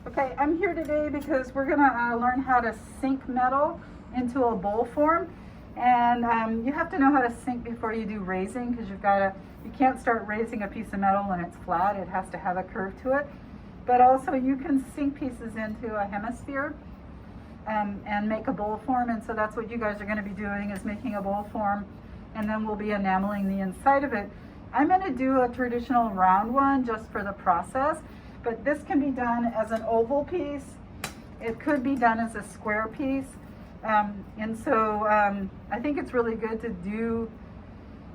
Okay, I'm here today because we're gonna learn how to sink metal into a bowl form. And you have to know how to sink before you do raising, because you can't start raising a piece of metal when it's flat. It has to have a curve to it. But also you can sink pieces into a hemisphere and make a bowl form. And so that's what you guys are gonna be doing, is making a bowl form, and then we'll be enameling the inside of it. I'm gonna do a traditional round one just for the process, but this can be done as an oval piece. It could be done as a square piece. I think it's really good to do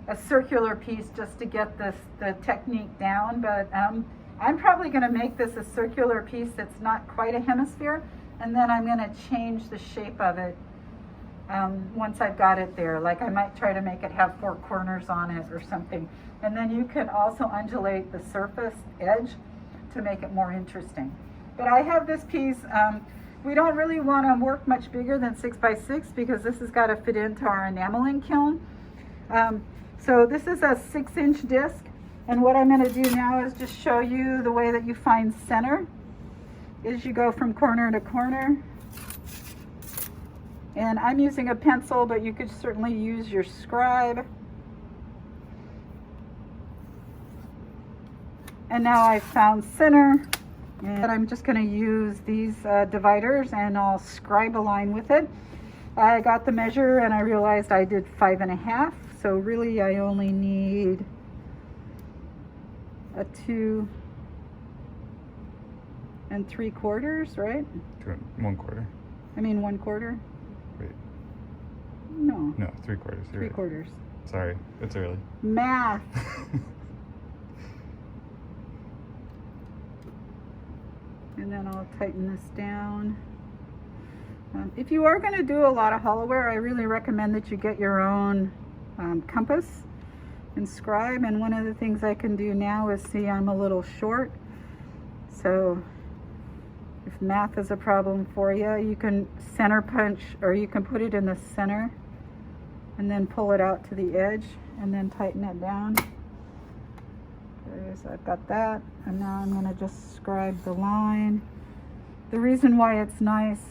a circular piece just to get the technique down, but I'm probably going to make this a circular piece that's not quite a hemisphere, and then I'm going to change the shape of it once I've got it there. Like I might try to make it have 4 corners on it or something, and then you can also undulate the surface edge to make it more interesting. But I have this piece. We don't really want to work much bigger than 6 by 6 because this has got to fit into our enameling kiln. So this is a 6-inch disc, and what I'm going to do now is just show you the way that you find center. Is you go from corner to corner, and I'm using a pencil, but you could certainly use your scribe. And now I've found center. And I'm just going to use these dividers, and I'll scribe a line with it. I got the measure and I realized I did 5.5, so really I only need a 2 3/4, right? 1/4. I mean 1/4. Wait. No. No, 3/4. 3/4. Sorry, it's early. Math. And then I'll tighten this down. If you are going to do a lot of hollowware, I really recommend that you get your own compass and scribe. And one of the things I can do now is, see, I'm a little short. So if math is a problem for you, you can center punch, or you can put it in the center and then pull it out to the edge and then tighten it down. So I've got that, and now I'm going to just scribe the line. The reason why it's nice,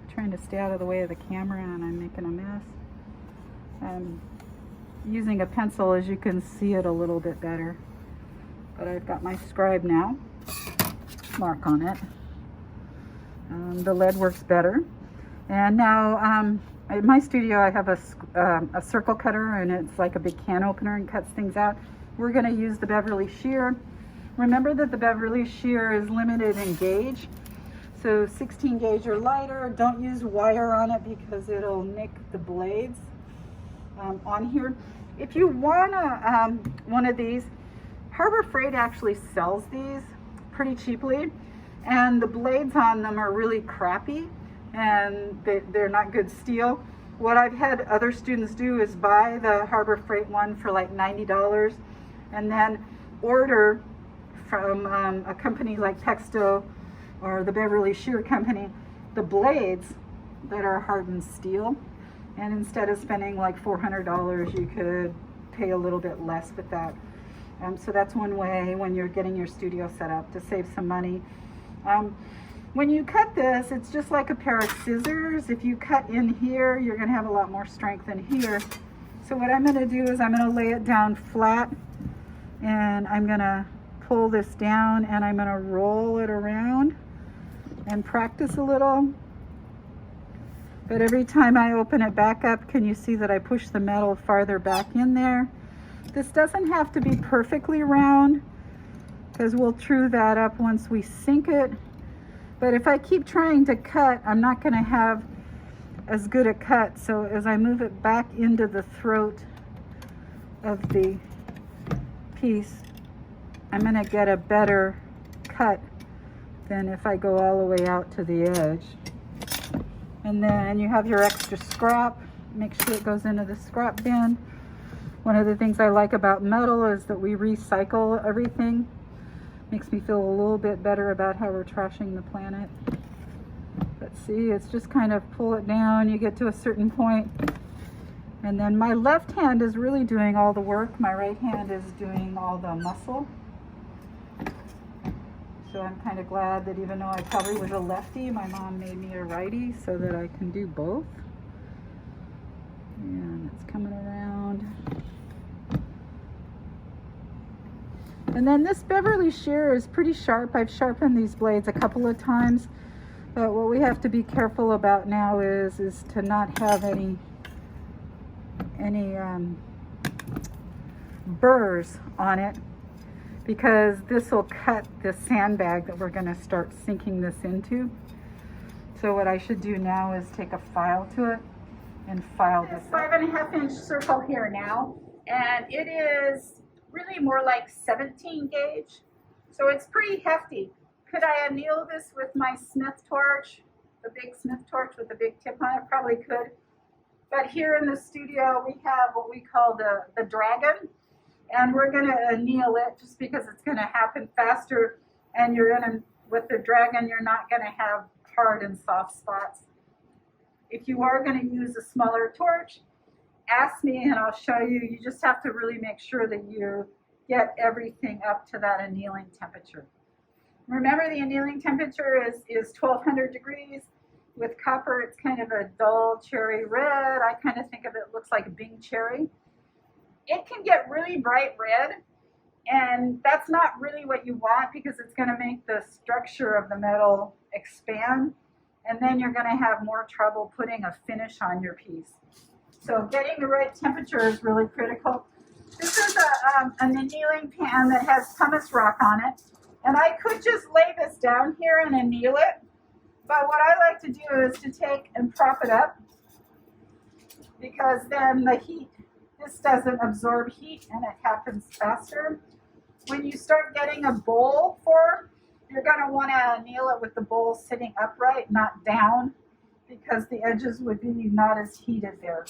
I'm trying to stay out of the way of the camera and I'm making a mess. Using a pencil, as you can see it a little bit better. But I've got my scribe now, mark on it. The lead works better. And now in my studio I have a circle cutter, and it's like a big can opener and cuts things out. We're going to use the Beverly shear. Remember that the Beverly shear is limited in gauge. So 16 gauge or lighter. Don't use wire on it because it'll nick the blades on here. If you want one of these, Harbor Freight actually sells these pretty cheaply, and the blades on them are really crappy and they're not good steel. What I've had other students do is buy the Harbor Freight one for like $90, and then order from a company like Texto or the Beverly Shear Company the blades that are hardened steel. And instead of spending like $400, you could pay a little bit less with that. So that's one way when you're getting your studio set up to save some money. When you cut this, it's just like a pair of scissors. If you cut in here, you're going to have a lot more strength in here. So what I'm going to do is I'm going to lay it down flat, and I'm going to pull this down, and I'm going to roll it around and practice a little. But every time I open it back up, can you see that I push the metal farther back in there? This doesn't have to be perfectly round, because we'll true that up once we sink it. But if I keep trying to cut, I'm not going to have as good a cut. So as I move it back into the throat of the piece, I'm going to get a better cut than if I go all the way out to the edge. And then you have your extra scrap. Make sure it goes into the scrap bin. One of the things I like about metal is that we recycle everything. Makes me feel a little bit better about how we're trashing the planet. But see, it's just kind of pull it down, you get to a certain point, and then my left hand is really doing all the work. My right hand is doing all the muscle. So I'm kind of glad that even though I probably was a lefty, my mom made me a righty so that I can do both. And it's coming around. And then this Beverly shear is pretty sharp. I've sharpened these blades a couple of times, but what we have to be careful about now is to not have any burrs on it, because this will cut the sandbag that we're going to start sinking this into. So what I should do now is take a file to it and file this 5.5 inch circle here now, and it is really more like 17 gauge, so it's pretty hefty. Could I anneal this with my Smith torch, the big Smith torch with the big tip on it? Probably could. But here in the studio we have what we call the dragon, and we're going to anneal it just because it's going to happen faster, and you're going to, with the dragon, you're not going to have hard and soft spots. If you are going to use a smaller torch, ask me and I'll show you. You just have to really make sure that you get everything up to that annealing temperature. Remember, the annealing temperature is 1200 degrees. With copper, it's kind of a dull cherry red. I kind of think of it looks like Bing cherry. It can get really bright red, and that's not really what you want, because it's going to make the structure of the metal expand, and then you're going to have more trouble putting a finish on your piece. So getting the right temperature is really critical. This is an annealing pan that has pumice rock on it, and I could just lay this down here and anneal it, but what I like to do is to take and prop it up, because then the heat, this doesn't absorb heat and it happens faster. When you start getting a bowl form, you're going to want to anneal it with the bowl sitting upright, not down, because the edges would be not as heated there.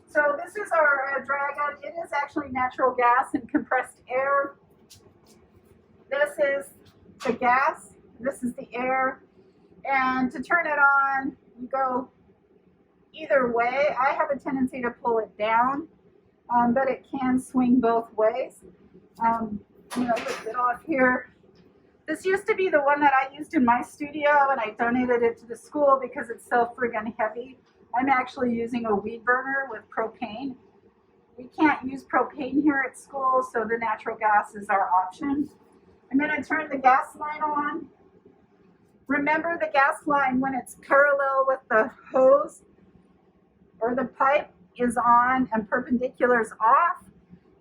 So this is our dragon. It is actually natural gas and compressed air. This is the gas. This is the air. And to turn it on, you go either way. I have a tendency to pull it down, but it can swing both ways. Lift it off here. This used to be the one that I used in my studio, and I donated it to the school because it's so friggin' heavy. I'm actually using a weed burner with propane. We can't use propane here at school, so the natural gas is our option. I'm going to turn the gas line on. Remember, the gas line, when it's parallel with the hose or the pipe, is on and perpendicular is off.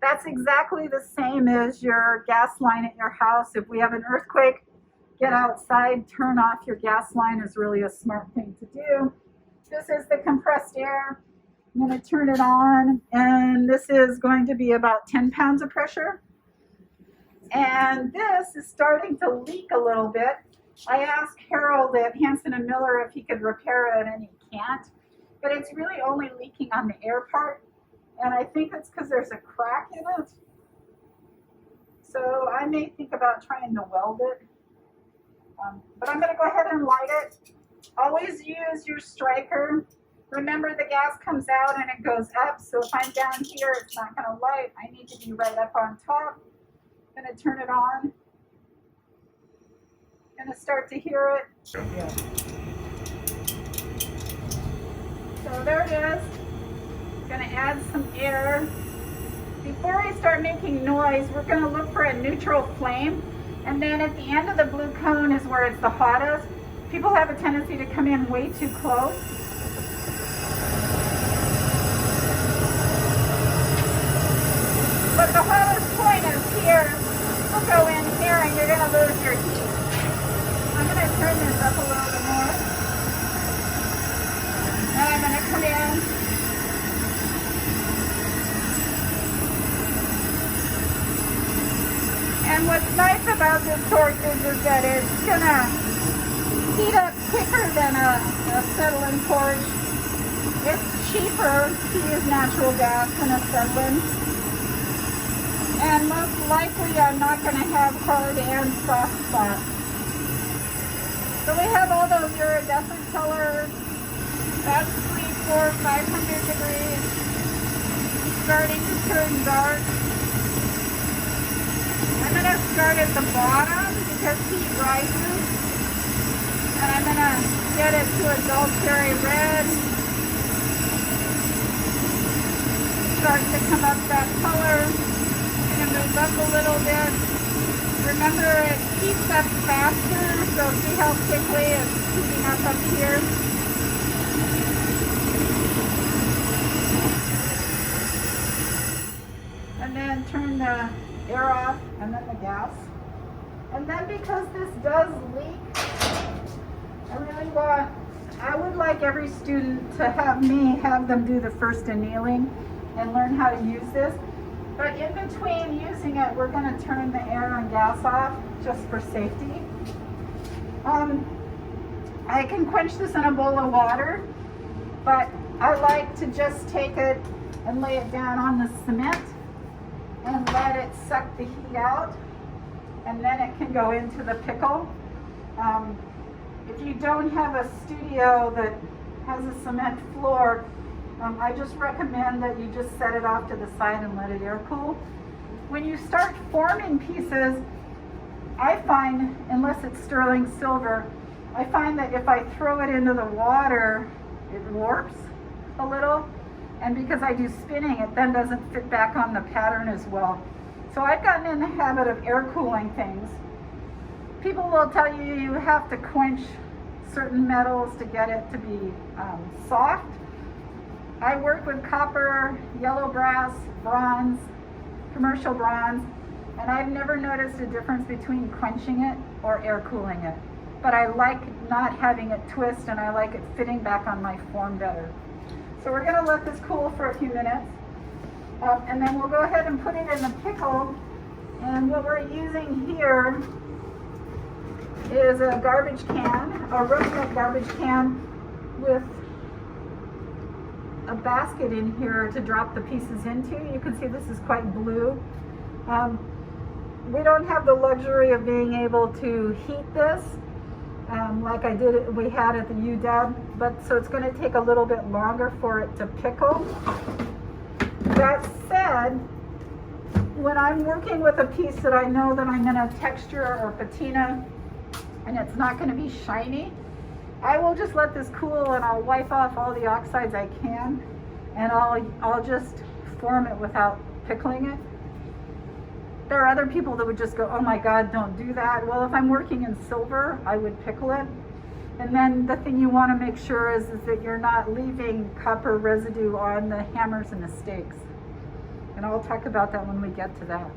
That's exactly the same as your gas line at your house. If we have an earthquake, get outside, turn off your gas line is really a smart thing to do. This is the compressed air. I'm going to turn it on, and this is going to be about 10 pounds of pressure. And this is starting to leak a little bit. I asked Harold at Hansen & Miller if he could repair it, and he can't. But it's really only leaking on the air part, and I think it's because there's a crack in it. So I may think about trying to weld it. But I'm going to go ahead and light it. Always use your striker. Remember, the gas comes out and it goes up, so if I'm down here, it's not going to light. I need to be right up on top. I'm going to turn it on. I'm going to start to hear it. Yeah. So there it is. I'm going to add some air. Before I start making noise, we're going to look for a neutral flame. And then at the end of the blue cone is where it's the hottest. People have a tendency to come in way too close. But the hottest point is here. We'll go in here and you're going to lose your heat. I'm going to turn this up a little bit more. And I'm going to come in. And what's nice about this torch is that it's going to heat up quicker than a acetylene torch. It's cheaper to use natural gas than acetylene. And most likely I'm not going to have hard and soft spots. So we have all those iridescent colors. That's 3, 4, 500 degrees. Starting to turn dark. I'm going to start at the bottom as heat rises. And I'm gonna get it to a dull cherry red. Start to come up that color. I'm gonna move up a little bit. Remember, it heats up faster, so see how quickly it's heating up here. And then turn the air off and then the gas. And then because this does leak, I would like every student to have them do the first annealing and learn how to use this. But in between using it, we're going to turn the air and gas off just for safety. I can quench this in a bowl of water, but I like to just take it and lay it down on the cement and let it suck the heat out, and then it can go into the pickle. If you don't have a studio that has a cement floor, I just recommend that you just set it off to the side and let it air cool. When you start forming pieces, I find, unless it's sterling silver, I find that if I throw it into the water, it warps a little. And because I do spinning, it then doesn't fit back on the pattern as well. So I've gotten in the habit of air cooling things. People will tell you you have to quench certain metals to get it to be soft. I work with copper, yellow brass, bronze, commercial bronze, and I've never noticed a difference between quenching it or air cooling it. But I like not having it twist, and I like it fitting back on my form better. So we're gonna let this cool for a few minutes, and then we'll go ahead and put it in the pickle. And what we're using here is a garbage can, a roasted garbage can with a basket in here to drop the pieces into. You can see this is quite blue. We don't have the luxury of being able to heat this like we had at the UW, but so it's going to take a little bit longer for it to pickle. That said, when I'm working with a piece that I know that I'm going to texture or patina and it's not going to be shiny, I will just let this cool and I'll wipe off all the oxides I can, and I'll just form it without pickling it. There are other people that would just go, oh my God, don't do that. Well, if I'm working in silver, I would pickle it. And then the thing you want to make sure is that you're not leaving copper residue on the hammers and the stakes. And I'll talk about that when we get to that.